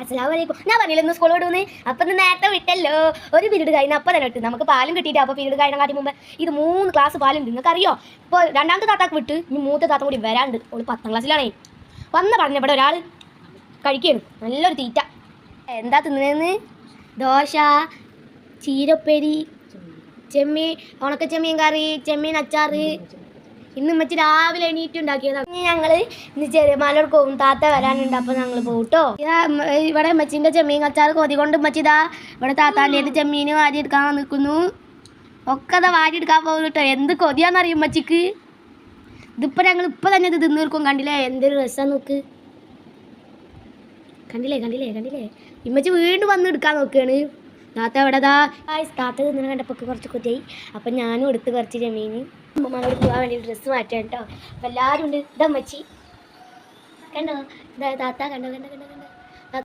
അസ്സലാമലൈക്കും. ഞാൻ പറഞ്ഞില്ല സ്കൂൾ വിടുന്ന്. അപ്പം നേരത്തെ വിട്ടല്ലോ. ഒരു പീരീഡ് കഴിഞ്ഞ അപ്പം തന്നെ വിട്ടു. നമുക്ക് പാലും കിട്ടിയിട്ട് അപ്പോൾ പീരീഡ് കഴിഞ്ഞ കാട്ടി മുമ്പ് ഇത് 3 ക്ലാസ് പാലുണ്ട്. നിങ്ങൾക്ക് അറിയോ? ഇപ്പോൾ രണ്ടാമത്തെ താത്താക്ക് വിട്ട് ഇനി മൂത്ത താത്ത കൂടി വരാണ്ട്. ഓള് 10ാം ക്ലാസ്സിലാണേ. വന്ന് പറഞ്ഞ ഇവിടെ ഒരാൾ കഴിക്കുകയാണ്. നല്ലൊരു തീറ്റ. എന്താ തിന്നതെന്ന്? ദോശ, ചീരപ്പേരി, ചെമ്മീൻ, ഉണക്ക ചെമ്മീൻ കറി, ചെമ്മീൻ അച്ചാറ്. ഇന്ന് ഉമ്മച്ചി രാവിലെ എണീറ്റുണ്ടാക്കിയതാണ്. ഞങ്ങൾ ഇന്ന് ചെറുമാലോട് പോകും. താത്ത വരാനുണ്ട്. അപ്പോൾ ഞങ്ങൾ പോകട്ടോ. ഇവിടെ ഉമ്മച്ചിൻ്റെ ചെമ്മീൻ അച്ചാറ് കൊതി കൊണ്ട് ഉമ്മച്ചിതാ ഇവിടെ താത്താൻ്റെ ചെമ്മീൻ വാരിയെടുക്കാൻ നിൽക്കുന്നു. ഒക്കെ അതാ വാരിയെടുക്കാൻ പോകും കേട്ടോ. എന്ത് കൊതിയാണെന്നറിയും ഉമ്മച്ചിക്ക്. ഇതിപ്പോൾ ഞങ്ങൾ ഇപ്പോൾ തന്നെ ഇത് തിന്നു തീർക്കും. കണ്ടില്ലേ എന്തൊരു രസം നോക്ക്. കണ്ടില്ലേ ഉമ്മച്ചി വീണ്ടും വന്ന് എടുക്കാൻ നോക്കുകയാണ്. താത്ത എവിടെതാ താത്ത തിന്നണ കണ്ടപ്പോൾ കുറച്ച് കൊതിയായി. അപ്പം ഞാനും എടുത്ത് കുറച്ച് ചെമ്മീൻ ഉമ്മമാരോട് പോകാൻ വേണ്ടി ഡ്രസ്സ് മാറ്റാം കേട്ടോ. അപ്പം എല്ലാവരും ഉണ്ട്. ഇതാ ഉമ്മച്ചി കണ്ടോ? ഇതാ താത്ത കണ്ടോ.